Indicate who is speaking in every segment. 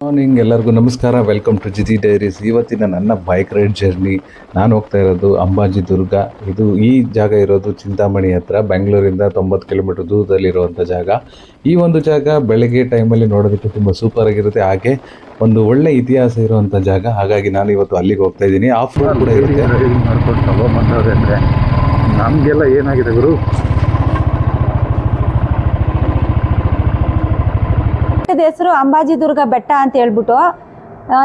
Speaker 1: Morning ಎಲ್ಲರಿಗೂ ನಮಸ್ಕಾರ. Welcome to GG diaries. ಇವತ್ತಿನ ನನ್ನ ಬೈಕ್ ರೈಡ್ ಜರ್ನಿ. ನಾನು ಹೋಗ್ತಾ ಇರೋದು ಅಂಬಾಜಿ ದುರ್ಗ. ಈ ಜಾಗ ಇರೋದು ಚಿಂತಾಮಣಿ ಹತ್ರ, ಬೆಂಗಳೂರಿಂದ 90 ಕಿಲೋಮೀಟರ್ ದೂರದಲ್ಲಿರುವಂಥ ಜಾಗ. ಈ ಒಂದು ಜಾಗ ಬೆಳಗ್ಗೆ ಟೈಮಲ್ಲಿ ನೋಡೋದಕ್ಕೆ ತುಂಬ ಸೂಪರ್ ಆಗಿರುತ್ತೆ, ಹಾಗೆ ಒಂದು ಒಳ್ಳೆ ಇತಿಹಾಸ ಇರುವಂಥ ಜಾಗ. ಹಾಗಾಗಿ ನಾನು ಇವತ್ತು ಅಲ್ಲಿಗೆ ಹೋಗ್ತಾ ಇದ್ದೀನಿ. ಆಫ್ ರೋಡ್ ಕೂಡ ಇರುತ್ತೆ.
Speaker 2: ಮಾಡ್ಕೊಂಡು ತಗೊಂಬಂದವ್ರೆ ಅಂದರೆ ನಮಗೆಲ್ಲ ಏನಾಗಿದೆ ಗುರು.
Speaker 3: ಬೆಟ್ಟದ ಹೆಸರು ಅಂಬಾಜಿ ದುರ್ಗ ಬೆಟ್ಟ ಅಂತ ಹೇಳ್ಬಿಟ್ಟು,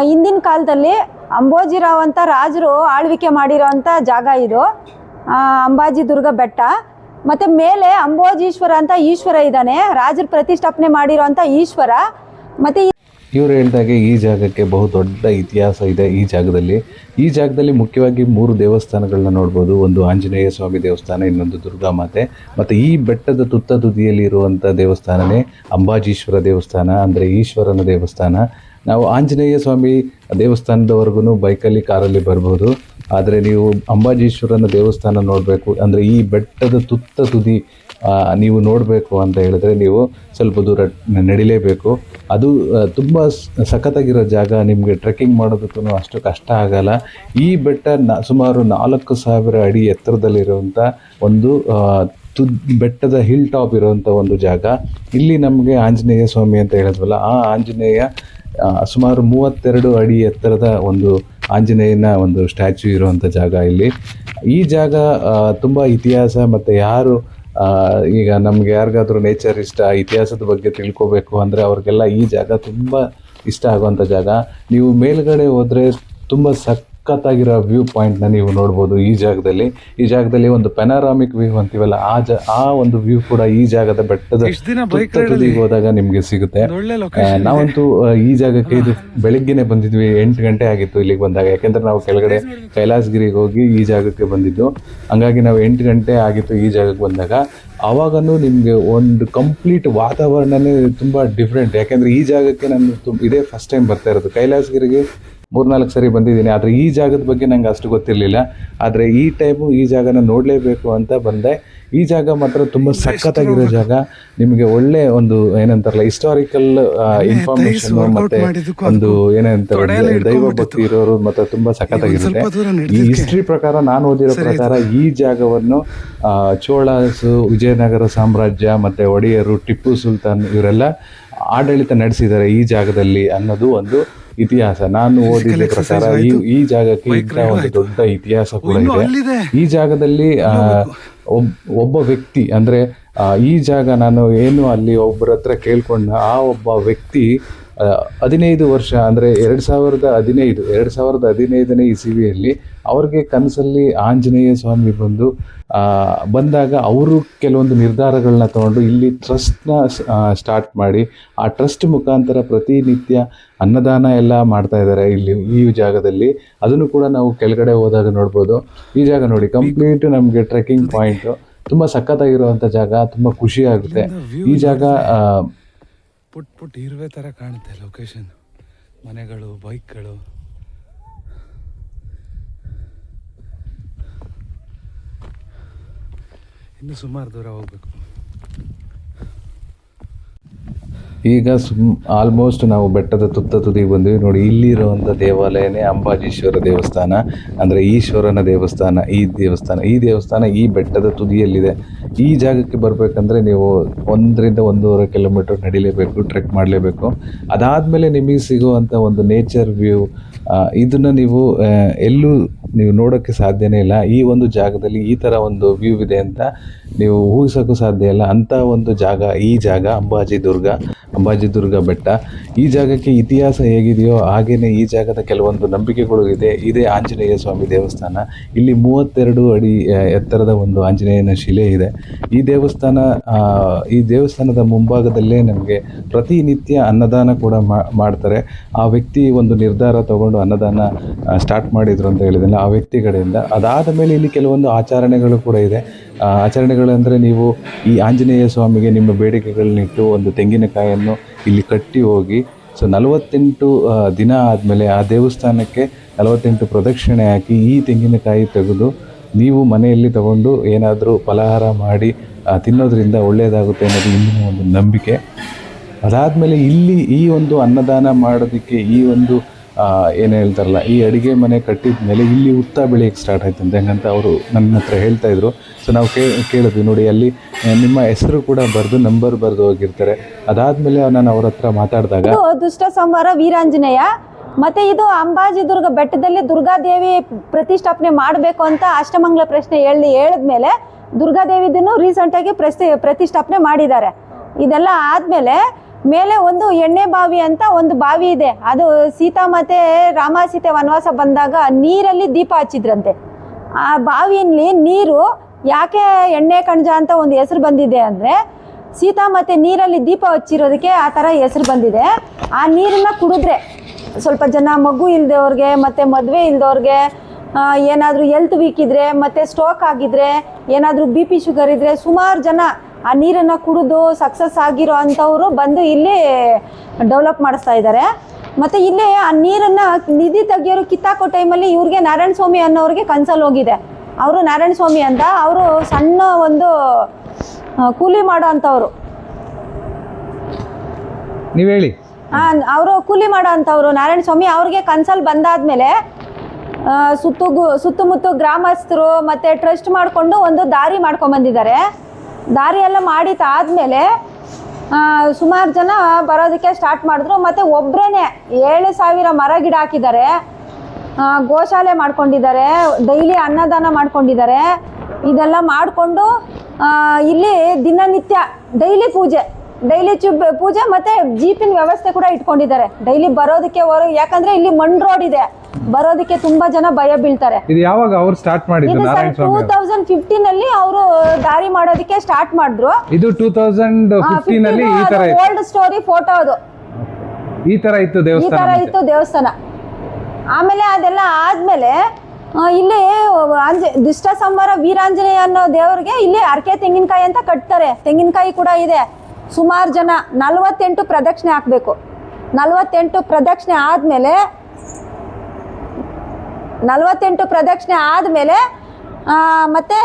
Speaker 3: ಹಿಂದಿನ ಕಾಲದಲ್ಲಿ ಅಂಬೋಜಿರಾವ್ ಅಂತ ರಾಜರು ಆಳ್ವಿಕೆ ಮಾಡಿರೋವಂಥ ಜಾಗ ಇದು ಅಂಬಾಜಿ ದುರ್ಗ ಬೆಟ್ಟ. ಮತ್ತು ಮೇಲೆ ಅಂಬೋಜೀಶ್ವರ ಅಂತ ಈಶ್ವರ ಇದ್ದಾನೆ, ರಾಜರು ಪ್ರತಿಷ್ಠಾಪನೆ ಮಾಡಿರೋಂಥ ಈಶ್ವರ. ಮತ್ತು
Speaker 1: ಇವರು ಹೇಳಿದಾಗೆ ಈ ಜಾಗಕ್ಕೆ ಬಹುದೊಡ್ಡ ಇತಿಹಾಸ ಇದೆ. ಈ ಜಾಗದಲ್ಲಿ ಮುಖ್ಯವಾಗಿ 3 ದೇವಸ್ಥಾನಗಳನ್ನ ನೋಡ್ಬೋದು. ಒಂದು ಆಂಜನೇಯ ಸ್ವಾಮಿ ದೇವಸ್ಥಾನ, ಇನ್ನೊಂದು ದುರ್ಗಾ ಮಾತೆ, ಮತ್ತು ಈ ಬೆಟ್ಟದ ತುತ್ತ ತುದಿಯಲ್ಲಿ ಇರುವಂಥ ದೇವಸ್ಥಾನನೇ ಅಂಬಾಜೀಶ್ವರ ದೇವಸ್ಥಾನ, ಅಂದರೆ ಈಶ್ವರನ ದೇವಸ್ಥಾನ. ನಾವು ಆಂಜನೇಯ ಸ್ವಾಮಿ ದೇವಸ್ಥಾನದವರೆಗೂ ಬೈಕಲ್ಲಿ, ಕಾರಲ್ಲಿ ಬರ್ಬೋದು. ಆದರೆ ನೀವು ಅಂಬಾಜೀಶ್ವರನ ದೇವಸ್ಥಾನ ನೋಡಬೇಕು ಅಂದರೆ ಈ ಬೆಟ್ಟದ ತುತ್ತ ತುದಿ ನೀವು ನೋಡಬೇಕು ಅಂತ ಹೇಳಿದ್ರೆ ನೀವು ಸ್ವಲ್ಪ ದೂರ ನಡಿಲೇಬೇಕು. ಅದು ತುಂಬ ಸಖತ್ತಾಗಿರೋ ಜಾಗ. ನಿಮಗೆ ಟ್ರೆಕ್ಕಿಂಗ್ ಮಾಡೋದಕ್ಕೂ ಅಷ್ಟು ಕಷ್ಟ ಆಗಲ್ಲ. ಈ ಬೆಟ್ಟ ಸುಮಾರು 4000 ಅಡಿ ಎತ್ತರದಲ್ಲಿರುವಂಥ ಒಂದು ಬೆಟ್ಟದ ಹಿಲ್ ಟಾಪ್ ಇರುವಂಥ ಒಂದು ಜಾಗ. ಇಲ್ಲಿ ನಮಗೆ ಆಂಜನೇಯ ಸ್ವಾಮಿ ಅಂತ ಹೇಳಿದ್ವಲ್ಲ, ಆ ಆಂಜನೇಯ ಸುಮಾರು 32 ಅಡಿ ಎತ್ತರದ ಒಂದು ಆಂಜನೇಯನ ಒಂದು ಸ್ಟ್ಯಾಚ್ಯೂ ಇರುವಂಥ ಜಾಗ ಇಲ್ಲಿ. ಈ ಜಾಗ ತುಂಬ ಇತಿಹಾಸ, ಮತ್ತು ಈಗ ನಮ್ಗೆ ಯಾರಿಗಾದ್ರೂ ನೇಚರ್ ಇಷ್ಟ, ಇತಿಹಾಸದ ಬಗ್ಗೆ ತಿಳ್ಕೊಬೇಕು ಅಂದರೆ ಅವ್ರಿಗೆಲ್ಲ ಈ ಜಾಗ ತುಂಬ ಇಷ್ಟ ಆಗುವಂಥ ಜಾಗ. ನೀವು ಮೇಲ್ಗಡೆ ಹೋದರೆ ತುಂಬ ಸಖತ್ತಾಗಿರೋ ವ್ಯೂ ಪಾಯಿಂಟ್ನ ನೀವು ನೋಡ್ಬೋದು. ಈ ಜಾಗದಲ್ಲಿ ಒಂದು ಪೆನಾರಾಮಿಕ್ ವ್ಯೂ ಅಂತೀವಲ್ಲ, ಆ ಒಂದು ವ್ಯೂ ಕೂಡ ಈ ಜಾಗದ ಬೆಟ್ಟದ ತುದಿಗೆ ಹೋದಾಗ ನಿಮಗೆ ಸಿಗುತ್ತೆ. ನಾವಂತೂ ಈ ಜಾಗಕ್ಕೆ ಇದು ಬೆಳಿಗ್ಗೆನೆ ಬಂದಿದ್ವಿ, 8 ಗಂಟೆ ಆಗಿತ್ತು ಇಲ್ಲಿಗೆ ಬಂದಾಗ. ಯಾಕೆಂದರೆ ನಾವು ಕೆಳಗಡೆ ಕೈಲಾಸಗಿರಿಗೆ ಹೋಗಿ ಈ ಜಾಗಕ್ಕೆ ಬಂದಿದ್ದು. ಹಂಗಾಗಿ ನಾವು 8 ಗಂಟೆ ಆಗಿತ್ತು ಈ ಜಾಗಕ್ಕೆ ಬಂದಾಗ. ಆವಾಗನೂ ನಿಮಗೆ ಒಂದು ಕಂಪ್ಲೀಟ್ ವಾತಾವರಣನೇ ತುಂಬ ಡಿಫ್ರೆಂಟ್. ಯಾಕೆಂದರೆ ಈ ಜಾಗಕ್ಕೆ ನಾನು ಇದೇ ಫಸ್ಟ್ ಟೈಮ್ ಬರ್ತಾ ಇರೋದು. ಕೈಲಾಸಗಿರಿಗೆ 3-4 ಸರಿ ಬಂದಿದ್ದೀನಿ, ಆದರೆ ಈ ಜಾಗದ ಬಗ್ಗೆ ನಂಗೆ ಅಷ್ಟು ಗೊತ್ತಿರಲಿಲ್ಲ. ಆದರೆ ಈ ಟೈಮು ಈ ಜಾಗನ ನೋಡಲೇಬೇಕು ಅಂತ ಬಂದೆ. ಈ ಜಾಗ ಮಾತ್ರ ತುಂಬ ಸಖತ್ತಾಗಿರೋ ಜಾಗ. ನಿಮಗೆ ಒಳ್ಳೆ ಒಂದು ಏನಂತಾರಲ್ಲ ಹಿಸ್ಟಾರಿಕಲ್ ಇನ್ಫಾರ್ಮೇಷನ್ ಮತ್ತು ಒಂದು ಏನಂತಾರೆ ದೈವ ಭಕ್ತಿ ಇರೋರು ಮತ್ತು ತುಂಬ ಸಖತ್ತಾಗಿರುತ್ತೆ. ಈ ಹಿಸ್ಟ್ರಿ ಪ್ರಕಾರ, ನಾನು ಓದಿರೋ ಪ್ರಕಾರ, ಈ ಜಾಗವನ್ನು ಚೋಳಾಸು, ವಿಜಯನಗರ ಸಾಮ್ರಾಜ್ಯ ಮತ್ತು ಒಡೆಯರು, ಟಿಪ್ಪು ಸುಲ್ತಾನ್ ಇವರೆಲ್ಲ ಆಡಳಿತ ನಡೆಸಿದ್ದಾರೆ ಈ ಜಾಗದಲ್ಲಿ ಅನ್ನೋದು ಒಂದು ಇತಿಹಾಸ. ನಾನು ಓದಿದ ಪ್ರಕಾರ ಈ ಜಾಗಕ್ಕೆ ಇಂಥ ಒಂದು ದೊಡ್ಡ ಇತಿಹಾಸ ಕೂಡ ಇದೆ. ಈ ಜಾಗದಲ್ಲಿ ಒಬ್ಬ ವ್ಯಕ್ತಿ ಅಂದರೆ ಈ ಜಾಗ ನಾನು ಅಲ್ಲಿ ಒಬ್ಬರ ಹತ್ರ ಕೇಳ್ಕೊಂಡ, ಆ ಒಬ್ಬ ವ್ಯಕ್ತಿ 15 ವರ್ಷ ಅಂದರೆ 2015ನೇ ಇಸವಿಯಲ್ಲಿ ಅವ್ರಿಗೆ ಕನಸಲ್ಲಿ ಆಂಜನೇಯ ಸ್ವಾಮಿ ಬಂದಾಗ ಅವರು ಕೆಲವೊಂದು ನಿರ್ಧಾರಗಳನ್ನ ತಗೊಂಡು ಇಲ್ಲಿ ಟ್ರಸ್ಟ್ನ ಸ್ಟಾರ್ಟ್ ಮಾಡಿ, ಆ ಟ್ರಸ್ಟ್ ಮುಖಾಂತರ ಪ್ರತಿನಿತ್ಯ ಅನ್ನದಾನ ಎಲ್ಲ ಮಾಡ್ತಾ ಇದ್ದಾರೆ ಇಲ್ಲಿ ಈ ಜಾಗದಲ್ಲಿ. ಅದನ್ನು ಕೂಡ ನಾವು ಕೆಳಗಡೆ ಹೋದಾಗ ನೋಡ್ಬೋದು. ಈ ಜಾಗ ನೋಡಿ, ಕಂಪ್ಲೀಟ್ ನಮಗೆ ಟ್ರೆಕ್ಕಿಂಗ್ ಪಾಯಿಂಟು, ತುಂಬ ಸಖತ್ತಾಗಿರುವಂಥ ಜಾಗ, ತುಂಬ ಖುಷಿ ಆಗುತ್ತೆ. ಈ ಜಾಗ
Speaker 2: ಪುಟ್ ಇರುವೆ ಥರ ಕಾಣುತ್ತೆ ಲೊಕೇಶನ್, ಮನೆಗಳು, ಬೈಕ್ಗಳು. ಇನ್ನು ಸುಮಾರು ದೂರ ಹೋಗ್ಬೇಕು.
Speaker 1: ಈಗ ಆಲ್ಮೋಸ್ಟ್ ನಾವು ಬೆಟ್ಟದ ತುತ್ತ ತುದಿಗೆ ಬಂದ್ವಿ. ನೋಡಿ, ಇಲ್ಲಿರುವಂಥ ದೇವಾಲಯನೇ ಅಂಬಾಜೀಶ್ವರ ದೇವಸ್ಥಾನ, ಅಂದರೆ ಈಶ್ವರನ ದೇವಸ್ಥಾನ. ಈ ದೇವಸ್ಥಾನ ಈ ಬೆಟ್ಟದ ತುದಿಯಲ್ಲಿದೆ. ಈ ಜಾಗಕ್ಕೆ ಬರಬೇಕಂದ್ರೆ ನೀವು 1-1.5 ಕಿಲೋಮೀಟರ್ ನಡಿಲೇಬೇಕು, ಟ್ರೆಕ್ ಮಾಡಲೇಬೇಕು. ಅದಾದಮೇಲೆ ನಿಮಗೆ ಸಿಗುವಂಥ ಒಂದು ನೇಚರ್ ವ್ಯೂ, ಇದನ್ನು ನೀವು ಎಲ್ಲೂ ನೋಡೋಕ್ಕೆ ಸಾಧ್ಯನೇ ಇಲ್ಲ. ಈ ಒಂದು ಜಾಗದಲ್ಲಿ ಈ ಥರ ಒಂದು ವ್ಯೂ ಇದೆ ಅಂತ ನೀವು ಊಹಿಸೋಕ್ಕೂ ಸಾಧ್ಯ ಇಲ್ಲ. ಅಂಥ ಒಂದು ಜಾಗ ಈ ಜಾಗ ಅಂಬಾಜಿ ದುರ್ಗ ಬೆಟ್ಟ. ಈ ಜಾಗಕ್ಕೆ ಇತಿಹಾಸ ಹೇಗಿದೆಯೋ ಹಾಗೆಯೇ ಈ ಜಾಗದ ಕೆಲವೊಂದು ನಂಬಿಕೆಗಳು ಇದೇ ಆಂಜನೇಯ ಸ್ವಾಮಿ ದೇವಸ್ಥಾನ. ಇಲ್ಲಿ 32 ಅಡಿ ಎತ್ತರದ ಒಂದು ಆಂಜನೇಯನ ಶಿಲೆ ಇದೆ. ಈ ದೇವಸ್ಥಾನದ ಮುಂಭಾಗದಲ್ಲೇ ನಮಗೆ ಪ್ರತಿನಿತ್ಯ ಅನ್ನದಾನ ಕೂಡ ಮಾಡ್ತಾರೆ. ಆ ವ್ಯಕ್ತಿ ಒಂದು ನಿರ್ಧಾರ ತಗೊಂಡು ಅನ್ನದಾನ ಸ್ಟಾರ್ಟ್ ಮಾಡಿದ್ರು ಅಂತ ಹೇಳಿದ್ನಲ್ಲ, ಆ ವ್ಯಕ್ತಿ ಕಡೆಯಿಂದ. ಅದಾದ ಮೇಲೆ ಇಲ್ಲಿ ಕೆಲವೊಂದು ಆಚರಣೆಗಳು ಕೂಡ ಇದೆ. ಆಚರಣೆಗಳಂದರೆ, ನೀವು ಈ ಆಂಜನೇಯ ಸ್ವಾಮಿಗೆ ನಿಮ್ಮ ಬೇಡಿಕೆಗಳನ್ನಿಟ್ಟು ಒಂದು ತೆಂಗಿನಕಾಯನ್ನು ಇಲ್ಲಿ ಕಟ್ಟಿ ಹೋಗಿ, 48 ದಿನ ಆದಮೇಲೆ ಆ ದೇವಸ್ಥಾನಕ್ಕೆ 48 ಪ್ರದಕ್ಷಿಣೆ ಹಾಕಿ ಈ ತೆಂಗಿನಕಾಯಿ ತೆಗೆದು ನೀವು ಮನೆಯಲ್ಲಿ ತಗೊಂಡು ಏನಾದರೂ ಫಲಹಾರ ಮಾಡಿ ತಿನ್ನೋದ್ರಿಂದ ಒಳ್ಳೆಯದಾಗುತ್ತೆ ಅನ್ನೋದು ಇನ್ನೂ ಒಂದು ನಂಬಿಕೆ. ಅದಾದಮೇಲೆ ಇಲ್ಲಿ ಈ ಒಂದು ಅನ್ನದಾನ ಮಾಡೋದಕ್ಕೆ ಈ ಒಂದು ಏನು ಹೇಳ್ತಾರಲ್ಲ ಈ ಅಡುಗೆ ಮನೆ ಕಟ್ಟಿದ ಮೇಲೆ ಇಲ್ಲಿ ಉತ್ತ ಬೆಳೆಯಕ್ಕೆ ಸ್ಟಾರ್ಟ್ ಆಯ್ತಂತೆ. ಹಂಗಂತ ಅವರು ನನ್ನ ಹತ್ರ ಹೇಳ್ತಾಯಿದ್ರು. ಸೊ ನಾವು ಕೇಳಿದ್ವಿ, ನೋಡಿ ಅಲ್ಲಿ ನಿಮ್ಮ ಹೆಸರು ಕೂಡ ಬರೆದು ನಂಬರ್ ಬರೆದು ಹೋಗಿರ್ತಾರೆ. ಅದಾದಮೇಲೆ ನಾನು ಅವ್ರ ಹತ್ರ ಮಾತಾಡಿದಾಗ
Speaker 3: ದುಷ್ಟ ಸಂಹಾರ ವೀರಾಂಜನೇಯ ಮತ್ತೆ ಇದು ಅಂಬಾಜಿ ದುರ್ಗ ಬೆಟ್ಟದಲ್ಲಿ ದುರ್ಗಾದೇವಿ ಪ್ರತಿಷ್ಠಾಪನೆ ಮಾಡಬೇಕು ಅಂತ ಅಷ್ಟಮಂಗಲ ಪ್ರಶ್ನೆ ಹೇಳಿದ್ಮೇಲೆ ದುರ್ಗಾದೇವಿದನ್ನು ರೀಸೆಂಟಾಗಿ ಪ್ರತಿಷ್ಠಾಪನೆ ಮಾಡಿದ್ದಾರೆ. ಇದೆಲ್ಲ ಆದಮೇಲೆ ಮೇಲೆ ಒಂದು ಎಣ್ಣೆ ಬಾವಿ ಅಂತ ಒಂದು ಬಾವಿ ಇದೆ. ಅದು ಸೀತಾ ಮತ್ತೆ ರಾಮ ಸೀತೆ ವನವಾಸ ಬಂದಾಗ ನೀರಲ್ಲಿ ದೀಪ ಹಚ್ಚಿದ್ರಂತೆ. ಆ ಬಾವಿಯಲ್ಲಿ ನೀರು ಯಾಕೆ ಎಣ್ಣೆ ಕಣಜ ಅಂತ ಒಂದು ಹೆಸರು ಬಂದಿದೆ ಅಂದರೆ ಸೀತಾ ಮತ್ತೆ ನೀರಲ್ಲಿ ದೀಪ ಹಚ್ಚಿರೋದಕ್ಕೆ ಆ ಥರ ಹೆಸರು ಬಂದಿದೆ. ಆ ನೀರನ್ನು ಕುಡಿದ್ರೆ ಸ್ವಲ್ಪ ಜನ ಮಗು ಇಲ್ದವ್ರಿಗೆ ಮತ್ತು ಮದುವೆ ಇಲ್ದವ್ರಿಗೆ ಏನಾದರೂ ಹೆಲ್ತ್ ವೀಕ್ ಇದ್ದರೆ ಮತ್ತು ಸ್ಟ್ರೋಕ್ ಆಗಿದ್ರೆ ಏನಾದರೂ BP ಶುಗರ್ ಇದ್ದರೆ ಸುಮಾರು ಜನ ಆ ನೀರನ್ನು ಕುಡಿದು ಸಕ್ಸಸ್ ಆಗಿರೋ ಅಂಥವರು ಬಂದು ಇಲ್ಲಿ ಡೆವಲಪ್ ಮಾಡಿಸ್ತಾ ಇದ್ದಾರೆ. ಮತ್ತು ಇಲ್ಲಿ ಆ ನೀರನ್ನು ನಿಧಿ ತೆಗಿಯೋರು ಕಿತ್ತಾಕೋ ಟೈಮಲ್ಲಿ ಇವ್ರಿಗೆ ನಾರಾಯಣ ಸ್ವಾಮಿ ಅನ್ನೋರಿಗೆ ಕನ್ಸಲ್ಲಿ ಹೋಗಿದೆ. ಅವರು ನಾರಾಯಣ ಸ್ವಾಮಿ ಅಂತ ಅವರು ಸಣ್ಣ ಒಂದು ಕೂಲಿ ಮಾಡೋ ಅಂಥವ್ರು,
Speaker 1: ನೀವು ಹೇಳಿ.
Speaker 3: ಅವರು ಕೂಲಿ ಮಾಡೋ ಅಂಥವ್ರು ನಾರಾಯಣ ಸ್ವಾಮಿ. ಅವ್ರಿಗೆ ಕನ್ಸಲ್ಲಿ ಬಂದಾದ್ಮೇಲೆ ಸುತ್ತಮುತ್ತ ಗ್ರಾಮಸ್ಥರು ಮತ್ತು ಟ್ರಸ್ಟ್ ಮಾಡಿಕೊಂಡು ಒಂದು ದಾರಿ ಮಾಡ್ಕೊಂಬಂದಿದ್ದಾರೆ. ದಾರಿ ಎಲ್ಲ ಮಾಡಿದ್ದಾದಮೇಲೆ ಸುಮಾರು ಜನ ಬರೋದಕ್ಕೆ ಸ್ಟಾರ್ಟ್ ಮಾಡಿದ್ರು. ಮತ್ತು ಒಬ್ಬರೇ 7,000 ಮರ ಗಿಡ ಹಾಕಿದ್ದಾರೆ, ಗೋಶಾಲೆ ಮಾಡ್ಕೊಂಡಿದ್ದಾರೆ, ಡೈಲಿ ಅನ್ನದಾನ ಮಾಡ್ಕೊಂಡಿದ್ದಾರೆ. ಇದೆಲ್ಲ ಮಾಡಿಕೊಂಡು ಇಲ್ಲಿ ದಿನನಿತ್ಯ ಡೈಲಿ ಪೂಜೆ ಮತ್ತು ಜೀಪಿನ ವ್ಯವಸ್ಥೆ ಕೂಡ ಇಟ್ಕೊಂಡಿದ್ದಾರೆ. ಡೈಲಿ ಬರೋದಕ್ಕೆ ಯಾಕಂದರೆ ಇಲ್ಲಿ ಮಣ್ಣು ರೋಡ್ ಇದೆ, ಬರೋದಕ್ಕೆ ತುಂಬಾ ಜನ ಭಯ ಬೀಳ್ತಾರೆ.
Speaker 1: ಇದು ಯಾವಾಗ ಅವರು ಸ್ಟಾರ್ಟ್ ಮಾಡಿದ್ರು?
Speaker 3: 2015 ಅಲ್ಲಿ ಅವರು ದಾರಿ ಮಾಡೋದಕ್ಕೆ ಸ್ಟಾರ್ಟ್ ಮಾಡಿದ್ರು.
Speaker 1: ಇದು 2015 ಅಲ್ಲಿ ಈ ತರ
Speaker 3: ಓಲ್ಡ್ ಸ್ಟೋರಿ ಫೋಟೋ ಅದು.
Speaker 1: ಈ ತರ ಇತ್ತು ದೇವಸ್ಥಾನ.
Speaker 3: ಆಮೇಲೆ ಅದೆಲ್ಲ ಆದ್ಮೇಲೆ ಇಲ್ಲಿ ದುಷ್ಟ ಸಂಹಾರ ವೀರಾಂಜನೇಯ ಅನ್ನೋ ದೇವರಿಗೆ ಇಲ್ಲಿ ಅರ್ಕೆ ತೆಂಗಿನಕಾಯಿ ಅಂತ ಕಟ್ತಾರೆ. ತೆಂಗಿನಕಾಯಿ ಕೂಡ ಇದೆ. ಸುಮಾರು ಜನ 48 ಪ್ರದಕ್ಷಿಣೆ ಹಾಕಬೇಕು. 48 ಪ್ರದಕ್ಷಿಣೆ ಆದಮೇಲೆ ಮತ್ತೆ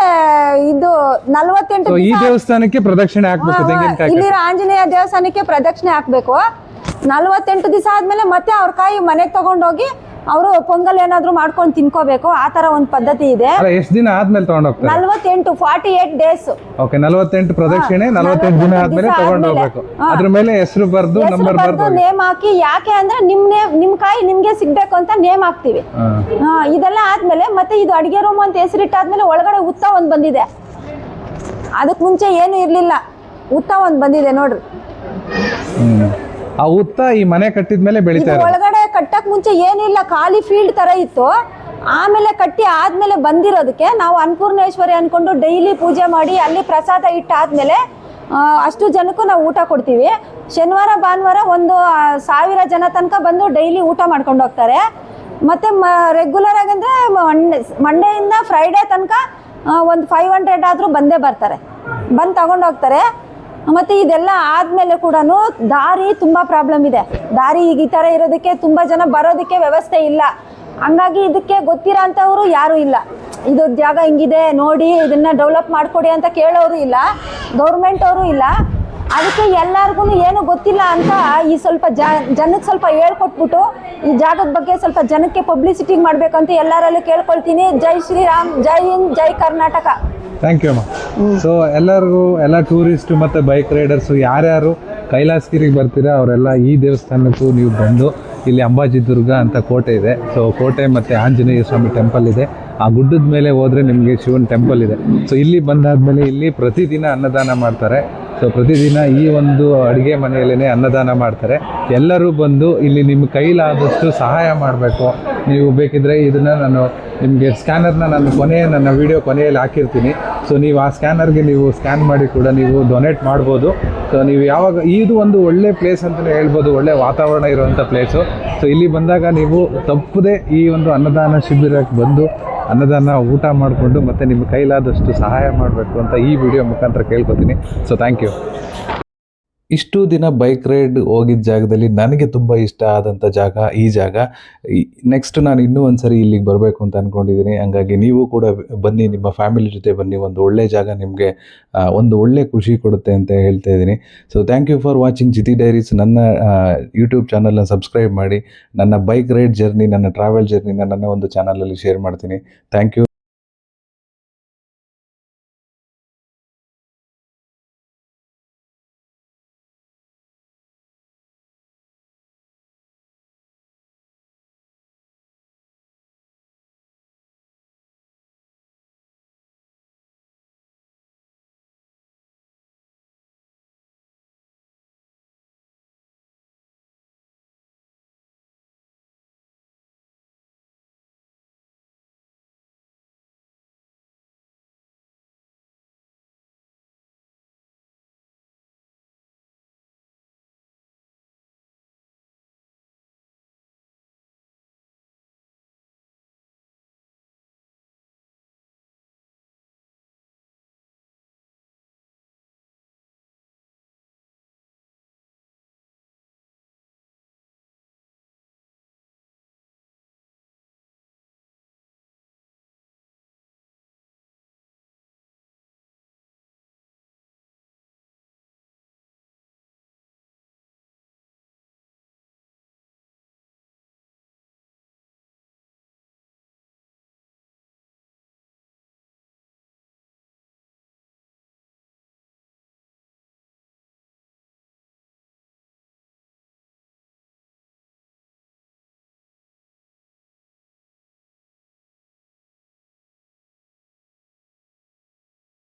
Speaker 3: ಇದು 48
Speaker 1: ಈ ದೇವಸ್ಥಾನಕ್ಕೆ ಪ್ರದಕ್ಷಿಣೆ ಹಾಕಬೇಕು.
Speaker 3: ಇಲ್ಲಿ ಆಂಜನೇಯ ದೇವಸ್ಥಾನಕ್ಕೆ ಪ್ರದಕ್ಷಿಣೆ ಹಾಕಬೇಕು. 48 ದಿವಸ ಆದ್ಮೇಲೆ ಮತ್ತೆ ಅವ್ರ ಕಾಯಿ ಮನೆಗೆ ತಗೊಂಡೋಗಿ ಅವರು ಪೊಂಗಲ್ ಏನಾದ್ರು ಮಾಡ್ಕೊಂಡು ತಿನ್ಕೋಬೇಕು. ಆ ತರ ಒಂದು ಪದ್ಧತಿ ಇದೆ.
Speaker 1: ಎಷ್ಟು ದಿನ ಆದ್ಮೇಲೆ ತಗೊಂಡು ಹೋಗ್ತಾರೆ?
Speaker 3: 48 ಡೇಸ್.
Speaker 1: ಓಕೆ, 48 ಪ್ರದಕ್ಷಿಣೆ 48 ದಿನ ಆದ್ಮೇಲೆ ತಗೊಂಡು ಹೋಗ್ಬೇಕು. ಅದ್ರ ಮೇಲೆ ಹೆಸರು ಬರ್ದು ನಂಬರ್ ಬರ್ದು
Speaker 3: ನೇಮ್ ಹಾಕಿ. ಯಾಕೆ ಅಂದ್ರೆ ನಿಮ್ ಕಾಯಿ ನಿಮ್ಗೆ ಸಿಗ್ಬೇಕು ಅಂತ ನೇಮ್ ಹಾಕ್ತಿವಿ. ಇದೆಲ್ಲ ಆದ್ಮೇಲೆ ಮತ್ತೆ ಇದು ಅಡಿಗೆ ರೂಮ್ ಅಂತ ಹೆಸರಿಟ್ಟಾದ್ಮೇಲೆ ಒಳಗಡೆ ಉತ್ತ ಒಂದ್ ಬಂದಿದೆ. ಅದಕ್ ಮುಂಚೆ ಏನು ಇರ್ಲಿಲ್ಲ, ಉತ್ತ ಒಂದ್ ಬಂದಿದೆ ನೋಡ್ರಿ.
Speaker 1: ಆ ಉತ್ತ ಈ ಮನೆ ಕಟ್ಟಿದ್ಮೇಲೆ ಬೆಳೀತಾ ಇದೆ.
Speaker 3: ಒಳಗಡೆ ಕಟ್ಟಕ್ ಮುಂಚೆ ಏನಿಲ್ಲ, ಖಾಲಿ ಫೀಲ್ಡ್ ತರ ಇತ್ತು. ಆಮೇಲೆ ಕಟ್ಟಿ ಆದ್ಮೇಲೆ ಬಂದಿರೋದಕ್ಕೆ ನಾವು ಅನ್ನಪೂರ್ಣೇಶ್ವರಿ ಅನ್ಕೊಂಡು ಡೈಲಿ ಪೂಜೆ ಮಾಡಿ ಅಲ್ಲಿ ಪ್ರಸಾದ ಇಟ್ಟಾದ್ಮೇಲೆ ಅಷ್ಟು ಜನಕ್ಕೂ ನಾವು ಊಟ ಕೊಡ್ತೀವಿ. ಶನಿವಾರ ಭಾನುವಾರ ಒಂದು 1000 ಜನ ತನಕ ಬಂದು ಡೈಲಿ ಊಟ ಮಾಡ್ಕೊಂಡು ಹೋಗ್ತಾರೆ. ಮತ್ತೆ ರೆಗ್ಯುಲರ್ ಆಗಂದ್ರೆ ಮಂಡೆಯಿಂದ ಫ್ರೈಡೇ ತನಕ ಒಂದು 500 ಆದ್ರೂ ಬಂದೇ ಬರ್ತಾರೆ, ಬಂದು ತಗೊಂಡು ಹೋಗ್ತಾರೆ. ಮತ್ತು ಇದೆಲ್ಲ ಆದಮೇಲೆ ಕೂಡ ದಾರಿ ತುಂಬ ಪ್ರಾಬ್ಲಮ್ ಇದೆ. ದಾರಿ ಈಗ ಈ ಥರ ಇರೋದಕ್ಕೆ ತುಂಬ ಜನ ಬರೋದಕ್ಕೆ ವ್ಯವಸ್ಥೆ ಇಲ್ಲ. ಹಂಗಾಗಿ ಇದಕ್ಕೆ ಗೊತ್ತಿರೋ ಅಂಥವರು ಯಾರೂ ಇಲ್ಲ. ಇದು ಜಾಗ ಹಿಂಗಿದೆ ನೋಡಿ, ಇದನ್ನು ಡೆವಲಪ್ ಮಾಡಿಕೊಡಿ ಅಂತ ಕೇಳೋರು ಇಲ್ಲ, ಗೌರ್ಮೆಂಟ್ ಅವರು ಇಲ್ಲ. ಅದಕ್ಕೆ ಎಲ್ಲರಿಗೂ ಏನು ಗೊತ್ತಿಲ್ಲ ಅಂತ ಈ ಸ್ವಲ್ಪ ಜನಕ್ಕೆ ಸ್ವಲ್ಪ ಹೇಳ್ಕೊಟ್ಬಿಟ್ಟು ಈ ಜಾಗದ ಬಗ್ಗೆ ಸ್ವಲ್ಪ ಜನಕ್ಕೆ ಪಬ್ಲಿಸಿಟಿ ಮಾಡಬೇಕಂತ ಎಲ್ಲರಲ್ಲೂ ಕೇಳ್ಕೊಳ್ತೀನಿ. ಜೈ ಶ್ರೀರಾಮ್, ಜೈ ಹಿಂದ್, ಜೈ ಕರ್ನಾಟಕ.
Speaker 1: ಥ್ಯಾಂಕ್ ಯು ಅಮ್ಮ. ಸೊ ಎಲ್ಲರಿಗೂ, ಎಲ್ಲ ಟೂರಿಸ್ಟು ಮತ್ತು ಬೈಕ್ ರೈಡರ್ಸು ಯಾರ್ಯಾರು ಕೈಲಾಸಗಿರಿಗೆ ಬರ್ತೀರಾ ಅವರೆಲ್ಲ ಈ ದೇವಸ್ಥಾನಕ್ಕೂ ನೀವು ಬಂದು, ಇಲ್ಲಿ ಅಂಬಾಜಿ ದುರ್ಗ ಅಂತ ಕೋಟೆ ಇದೆ. ಸೊ ಕೋಟೆ ಮತ್ತು ಆಂಜನೇಯ ಸ್ವಾಮಿ ಟೆಂಪಲ್ ಇದೆ. ಆ ಗುಡ್ಡದ ಮೇಲೆ ಹೋದರೆ ನಿಮಗೆ ಶಿವನ ಟೆಂಪಲ್ ಇದೆ. ಸೊ ಇಲ್ಲಿ ಬಂದಾದಮೇಲೆ ಇಲ್ಲಿ ಪ್ರತಿದಿನ ಅನ್ನದಾನ ಮಾಡ್ತಾರೆ. ಸೊ ಪ್ರತಿದಿನ ಈ ಒಂದು ಅಡುಗೆ ಮನೆಯಲ್ಲೇ ಅನ್ನದಾನ ಮಾಡ್ತಾರೆ. ಎಲ್ಲರೂ ಬಂದು ಇಲ್ಲಿ ನಿಮ್ಮ ಕೈಲಾದಷ್ಟು ಸಹಾಯ ಮಾಡಬೇಕು. ನೀವು ಬೇಕಿದ್ದರೆ ಇದನ್ನು ನಾನು ನಿಮಗೆ ಸ್ಕ್ಯಾನರ್ನ ನನ್ನ ವಿಡಿಯೋ ಕೊನೆಯಲ್ಲಿ ಹಾಕಿರ್ತೀನಿ. ಸೊ ನೀವು ಆ ಸ್ಕ್ಯಾನರ್ಗೆ ನೀವು ಸ್ಕ್ಯಾನ್ ಮಾಡಿ ಕೂಡ ನೀವು ಡೊನೇಟ್ ಮಾಡ್ಬೋದು. ಸೊ ನೀವು ಯಾವಾಗ, ಇದು ಒಂದು ಒಳ್ಳೆ ಪ್ಲೇಸ್ ಅಂತಲೇ ಹೇಳ್ಬೋದು, ಒಳ್ಳೆ ವಾತಾವರಣ ಇರುವಂಥ ಪ್ಲೇಸು. ಸೊ ಇಲ್ಲಿ ಬಂದಾಗ ನೀವು ತಪ್ಪದೆ ಈ ಒಂದು ಅನ್ನದಾನ ಶಿಬಿರಕ್ಕೆ ಬಂದು ಅನ್ನದಾನ ಊಟ ಮಾಡಿಕೊಂಡು ಮತ್ತು ನಿಮ್ಮ ಕೈಲಾದಷ್ಟು ಸಹಾಯ ಮಾಡಬೇಕು ಅಂತ ಈ ವಿಡಿಯೋ ಮುಖಾಂತರ ಕೇಳ್ಕೊತೀನಿ. So thank you. ಇಷ್ಟು ದಿನ ಬೈಕ್ ರೈಡ್ ಹೋಗಿದ್ದ ಜಾಗದಲ್ಲಿ ನನಗೆ ತುಂಬ ಇಷ್ಟ ಆದಂಥ ಜಾಗ ಈ ಜಾಗ. ನೆಕ್ಸ್ಟ್ ನಾನು ಇನ್ನೂ ಒಂದು ಸರಿ ಇಲ್ಲಿಗೆ ಬರಬೇಕು ಅಂತ ಅಂದ್ಕೊಂಡಿದ್ದೀನಿ. ಹಂಗಾಗಿ ನೀವು ಕೂಡ ಬನ್ನಿ, ನಿಮ್ಮ ಫ್ಯಾಮಿಲಿ ಜೊತೆ ಬನ್ನಿ. ಒಂದು ಒಳ್ಳೆ ಜಾಗ ನಿಮಗೆ ಒಂದು ಒಳ್ಳೆ ಖುಷಿ ಕೊಡುತ್ತೆ ಅಂತ ಹೇಳ್ತಾ ಇದ್ದೀನಿ. So thank you for watching Jithi diaries. ನನ್ನ ಯೂಟ್ಯೂಬ್ ಚಾನಲ್ನ ಸಬ್ಸ್ಕ್ರೈಬ್ ಮಾಡಿ. ನನ್ನ ಬೈಕ್ ರೈಡ್ ಜರ್ನಿ, ನನ್ನ ಟ್ರಾವೆಲ್ ಜರ್ನಿನ ನನ್ನ ಒಂದು ಚಾನಲಲ್ಲಿ ಶೇರ್ ಮಾಡ್ತೀನಿ. Thank you.